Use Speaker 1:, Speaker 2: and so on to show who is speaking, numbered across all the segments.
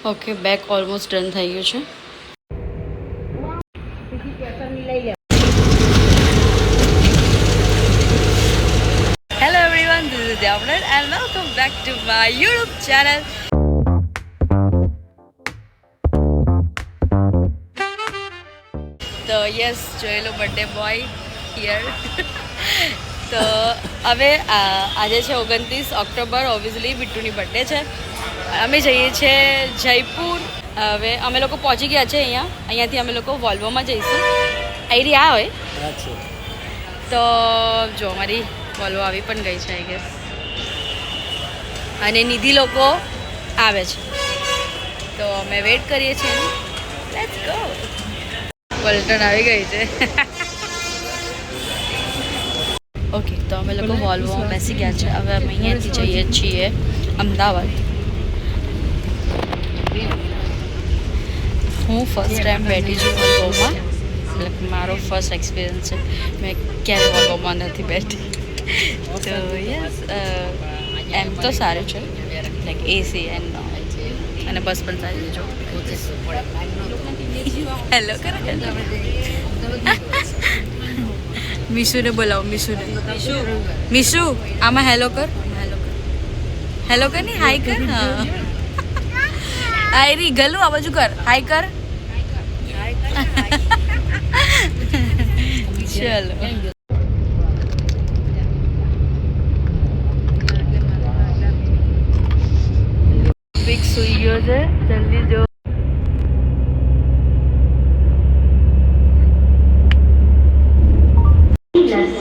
Speaker 1: Okay, back almost done થઈ ગયું છે. Hello everyone, this is Devvrat and welcome back to my YouTube channel. તો yes, જોઈ લો birthday boy here. તો હવે આજે છે 29 ઓક્ટોબર. ઓબ્વિયસલી બિટ્ટુની બર્થડે છે. અમે જઈએ છીએ જયપુર. હવે અમે લોકો પહોંચી ગયા છે અહીંયાથી અમે લોકો વોલ્વોમાં જઈશું. અહીંથી આ હોય તો જો અમારી વોલ્વો આવી પણ ગઈ છે આઈ ગેસ. અને નિધિ લોકો આવે છે તો અમે વેઇટ કરીએ છીએ. Let's go. પલટન આવી ગઈ છે. ઓકે, તો અમે લોકો વોલ્વોમાં બેસી ગયા છે. હવે અમે અહીંયાથી જઈએ છીએ અમદાવાદ. હું ફર્સ્ટ ટાઈમ બેઠી છું વોલ્વોમાં. એટલે મારો ફર્સ્ટ એક્સપિરિયન્સ છે. મેં ક્યારેય વોલ્વોમાં નથી બેઠી. તો યસ, એમ તો સારું છે, લાઈક એસી એન્ડ અને બસ પણ સારી છે. હેલો કરો. મીશુને બોલાવો. મીશુ આમાં હેલો કર. હેલો કર ની હાય કર. હા, આયરી ગલું આ બાજુ કર. હાય કર. ચલો. બિગ સુઈ ગયો છે. જલ્દી જો.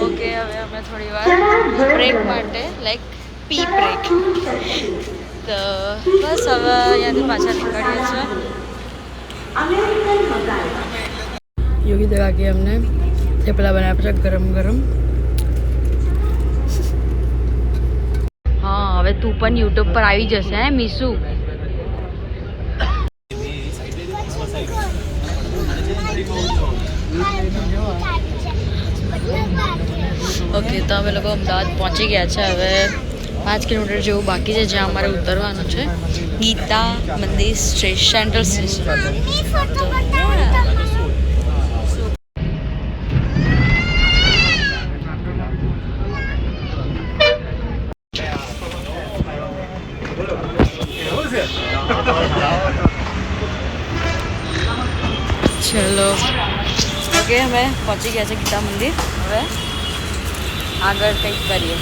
Speaker 1: ઓકે, હવે અમે થોડી વાર બ્રેક માટે લાઈક પી બ્રેક. તો બસ હવે અહીંયાથી પાછા નીકળીએ છીએ. યોગી દવા કે અમને થેપલા બનાવ્યા છે ગરમ ગરમ. હા, હવે તું પણ યુટ્યુબ પર આવી જશે હે મીશુ. ઓકે, તો અમે લોકો અમદાવાદ પહોંચી ગયા છે. હવે 5 કિલોમીટર જેવું બાકી છે જ્યાં અમારે ઉતરવાનું છે. ગીતા મંદિર સેન્ટ્રલ સ્ટેશન. ચલો. ઓકે, અમે પહોંચી ગયા છે ગીતા મંદિર. હવે આગળ કંઈક કરીએ.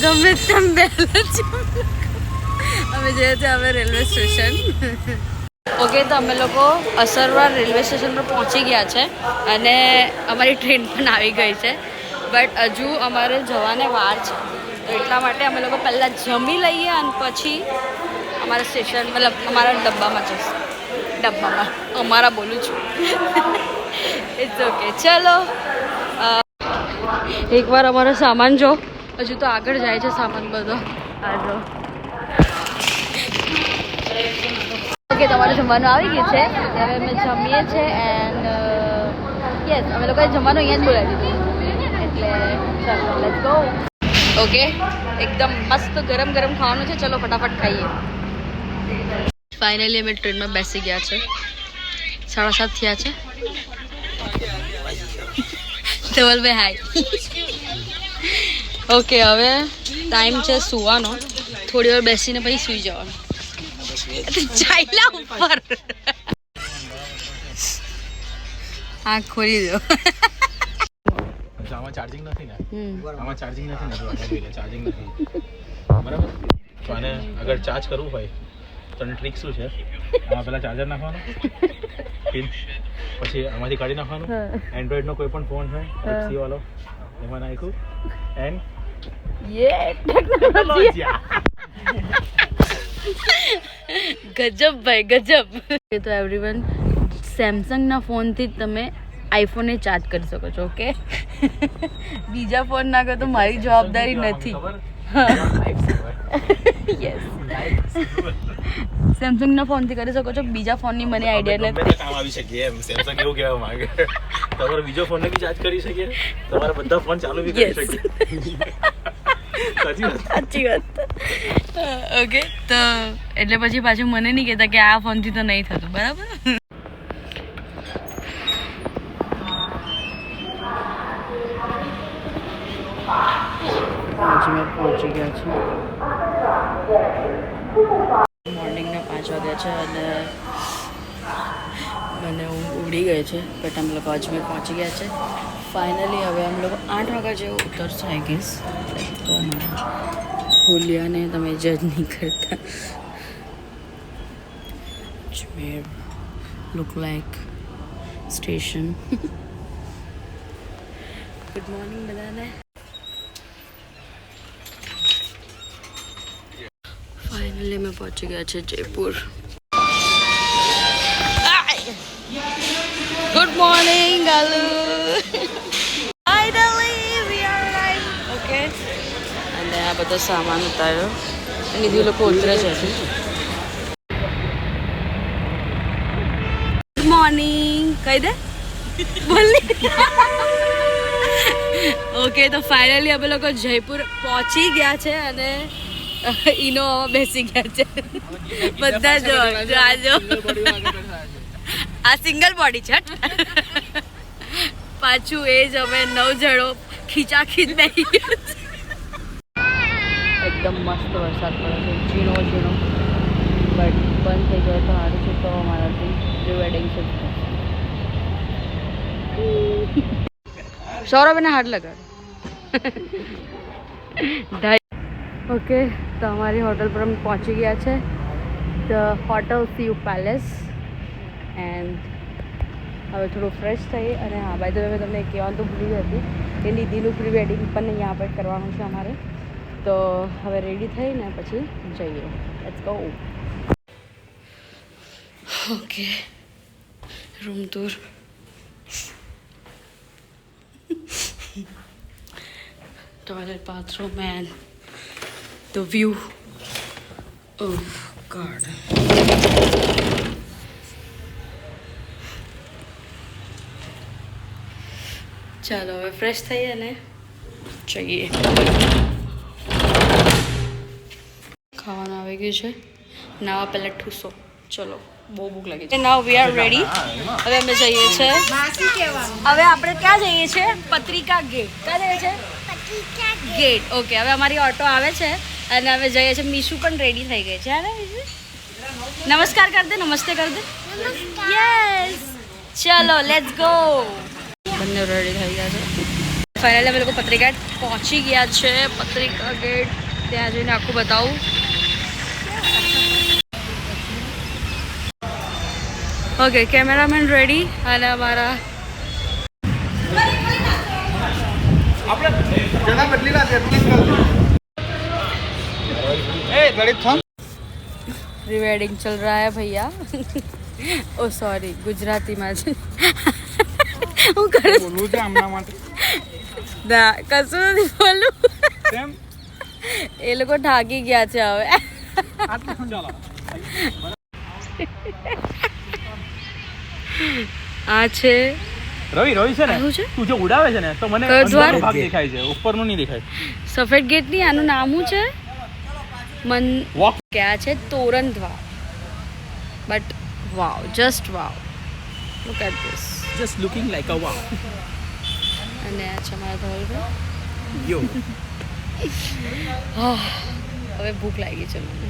Speaker 1: ગમે તેમ બેલે છે. અમે જઈએ છીએ હવે રેલવે સ્ટેશન. ઓકે, તો અમે લોકો અસરવા રેલવે સ્ટેશન પર પહોંચી ગયા છે અને અમારી ટ્રેન પણ આવી ગઈ છે. બટ હજુ અમારે જવાને વાર છે. તો એટલા માટે અમે લોકો પહેલાં જમી લઈએ અને પછી અમારા સ્ટેશન મતલબ અમારા ડબ્બામાં જઈશું. ડબ્બામાં અમારા બોલું છું. It's okay. ચલો, એકવાર અમારો સામાન જો. હજુ તો આગળ જાય છે સામાન બધો. આ જો. ઓકે, તમારું જમવાનું આવી ગયું છે. હવે અમે જમીએ છીએ એન્ડ યસ, અમે લોકોએ જમવાનું અહીંયા જ બોલાવી દીધું. એટલે ચાલો, લેટ્સ ગો. ઓકે, એકદમ મસ્ત ગરમ ગરમ ખાવાનું છે. ચલો ફટાફટ ખાઈએ. ફાઇનલી અમે ટ્રેનમાં બેસી ગયા છે. 7:30 થયા છે. ધવલભાઈ હાય. ઓકે, હવે ટાઈમ છે સુવાનો. થોડી વાર બેસીને પછી સુઈ જવાનું. ચાલ્યા ઉપર. આંખ ખોલી દો.
Speaker 2: આમાં ચાર્જિંગ નથી ને. આમાં ચાર્જિંગ નથી ને. ચાર્જિંગ નથી બરાબર. તો આને અગર ચાર્જ કરવું હોય તો આની ટ્રીક શું છે? આમાં પહેલાં ચાર્જર નાખવાનું, પછી આમાંથી કાઢી નાખવાનું. એન્ડ્રોઈડનો કોઈ પણ ફોન હોય Type-C વાળો એમાં નાખ્યું એન્ડ
Speaker 1: ગજબ ભાઈ ગજબ. તો એવરીવન, સેમસંગના ફોનથી જ તમે આઈફોનને ચાર્જ કરી શકો છો. ઓકે, બીજા ફોન નાખો તો મારી જવાબદારી નથી. યસ. સેમસંગના ફોનથી કરી શકો છો, બીજા ફોનની મને આઈડિયા
Speaker 2: ગમે તે કામ આવી શકીએ એમ સેમસંગ એવું કહેવા માંગે. તમારો બીજો ફોનને બી ચાર્જ કરી શકીએ, તમારા બધા ફોન ચાલુ બી કરી શકીએ.
Speaker 1: સાચી વાત. ઓકે, તો એટલે પછી પાછું મને નહીં કહેતા કે આ ફોનથી તો નહીં થતું, બરાબર? મેં પહોંચી ગયા છે. મોર્નિંગના 5 વાગ્યા છે અને મને ઊંઘ ઉડી ગઈ છે, બટ અમે લોકો અજમેર પહોંચી ગયા છે ફાઇનલી. હવે અમે લોકો 8 વાગ્યા જેવું ઉતરશે આઈ ગેસ. તો ભૂલ્યાને તમે જજ નહીં કરતા. Ajmer look like station. Good morning બધાને. ફાઇનલી અમે પહોંચી ગયા છે જયપુર. ગુડ મોર્નિંગ ગાલુ. Finally we are arrive. Okay, અને આ બધો સામાન ઉતાર્યો. નિધિ લોકો ઉતરે છે. ગુડ મોર્નિંગ કહી દે. બોલ. ઓકે, તો ફાઇનલી અમે લોકો જયપુર પહોંચી ગયા છે અને ઇનોવામાં બેસી ગયા છે બધા. જો આ સિંગલ બોડી છે. પાછું એ જ અમે 9 જણો ખીચાખીચ બેસી ગયા છે. એકદમ મસ્ત વરસાદ પડે છે, ઝીણો ઝીણો, બટ બંધ થઈ જાય તો સારું છે. તો અમારાથી પ્રી વેડિંગ શૂટ થશે. સૌરભને હાથ લગાડ. ઓકે, તો અમારી હોટલ પર અમે પહોંચી ગયા છે, the hotel Cu palace. And હવે થોડું ફ્રેશ થઈ અને હા, બાય ધ વે મેં તમને કહેવાનું તો ભૂલી હતી કે નિધિનું પ્રી વેડિંગ પણ અહીંયા પર કરવાનું છે અમારે. તો હવે રેડી થઈને પછી જઈએ. Let's go. Okay, room tour. Toilet, bathroom and the view. Oh god. ચાલો હવે ફ્રેશ થઈએ ને જઈએ. ખાવાનું આવી ગયું છે. નાવા પહેલાં ઠૂસો. ચલો, બહુ ભૂખ લાગી છે. નાવ વી આર રેડી. હવે અમે જઈએ છીએ. હવે આપણે ક્યાં જઈએ છીએ? પત્રિકા ગેટ. ક્યાં જઈએ છીએ? ગેટ. ઓકે, હવે અમારી ઓટો આવે છે અને અમે જઈએ છીએ. મીશુ પણ રેડી થઈ ગઈ છે. ને મીશુ, નમસ્કાર કર દે. નમસ્તે કર દે. યસ, ચલો લેટ્સ ગો. બંને રેડી થઈ ગયા છે. ફાઇનલી અમે લોકો પત્રિકા પહોંચી ગયા છે. પત્રિકા ગેટ ત્યાં જઈને આખું બતાવું. ઓકે, કેમેરામેન રેડી અને અમારા प्री वेडिंग चल रहा है भैया. ओ सॉरी, ગુજરાતી માં છે. હું બોલું છે આમના માટે ના, કશું નથી બોલું. કેમ? એ લોકો ઠાકી ગયા છે હવે. આ છે
Speaker 2: રવિ. રવિ છે ને, તું જે ઉડાવે છે ને તો મને અંદરનો ભાગ દેખાય છે, ઉપરનું નહીં દેખાય.
Speaker 1: સફેદ ગેટ ની આનું નામ શું છે? મન ક્યાં છે? તોરણ દ્વાર. But wow, just wow, look at this.
Speaker 2: Just looking like a wow.
Speaker 1: અને આ છે મારા ધવલભાઈ.
Speaker 2: યો.
Speaker 1: હવે ભૂખ લાગી છે મને.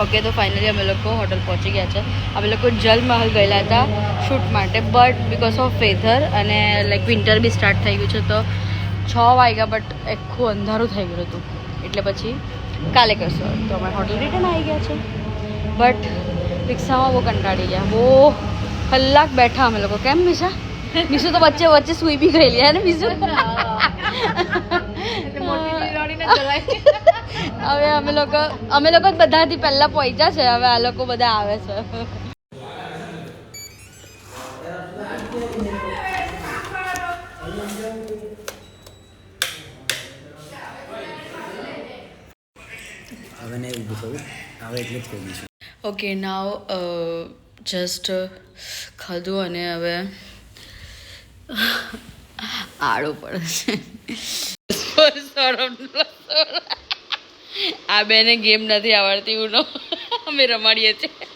Speaker 1: ઓકે, તો ફાઇનલી અમે લોકો હોટલ પહોંચી ગયા છે. અમે લોકો જલમહલ ગયેલા હતા શૂટ માટે, બટ બિકોઝ ઓફ વેધર અને લાઈક વિન્ટર બી સ્ટાર્ટ થઈ ગયું છે તો 6 વાગ્યા, બટ આખું અંધારું થઈ ગયું હતું એટલે પછી કાલે કરશું. તો અમે હોટલ રિટર્ન આવી ગયા છે, બટ રિક્ષામાં બહુ કંટાળી ગયા. બહુ કલાક બેઠા અમે લોકો. કેમ મીશા? મીશુ તો વચ્ચે વચ્ચે સૂઈ બી ગયેલી હે ને મીશુ? હવે અમે લોકો જ બધાથી પહેલા પહોંચ્યા છે. હવે આ લોકો બધા આવે છે.
Speaker 3: એટલે જ કહી દઈશું.
Speaker 1: ઓકે નાવ જસ્ટ ખાધું અને હવે આડું પડે છે. આ બેને ગેમ નથી આવડતી ઉનો અમે રમાડીએ છીએ.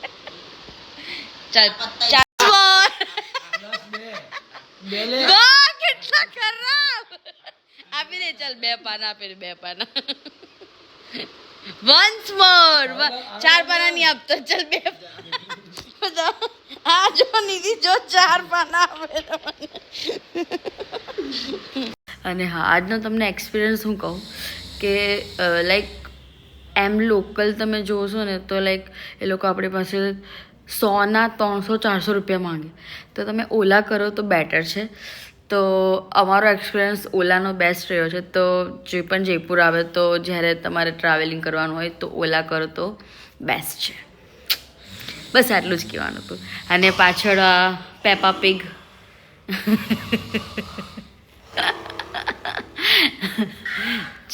Speaker 1: કેટલા ખરાબ આપી દે. ચાલ 2 પાના આપી દે. 2 પાના વન્સ મોર. 4 પાના નહીં આપતો. ચાલ 2 આ જો નિધિ જો 4 પાના આપે. અને હા આજનો તમને એક્સપિરિયન્સ હું કહું કે લાઈક એમ લોકલ તમે જોશો ને તો લાઈક એ લોકો આપણી પાસે 100ના 300-400 રૂપિયા માંગે. તો તમે ઓલા કરો તો બેટર છે. તો અમારો એક્સપિરિયન્સ ઓલાનો બેસ્ટ રહ્યો છે. તો જે પણ જયપુર આવે તો જ્યારે તમારે ટ્રાવેલિંગ કરવાનું હોય તો ઓલા કરો તો બેસ્ટ છે. બસ આટલું જ કહેવાનું હતું. અને પાછળ પેપા પિગ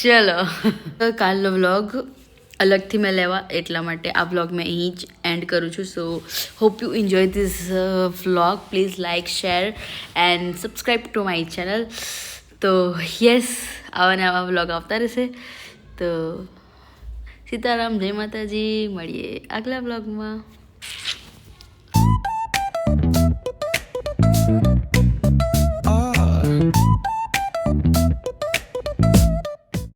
Speaker 1: ચલો કાલનો વ્લોગ અલગથી મેં લેવા એટલા માટે આ વ્લોગ મેં અહીં જ એન્ડ કરું છું. So hope you enjoy this vlog. Please like share and subscribe to my channel. તો યસ આવા ને આવા વ્લોગ આવતા રહેશે. તો સીતારામ, જય માતાજી. મળીએ આગલા વ્લોગમાં.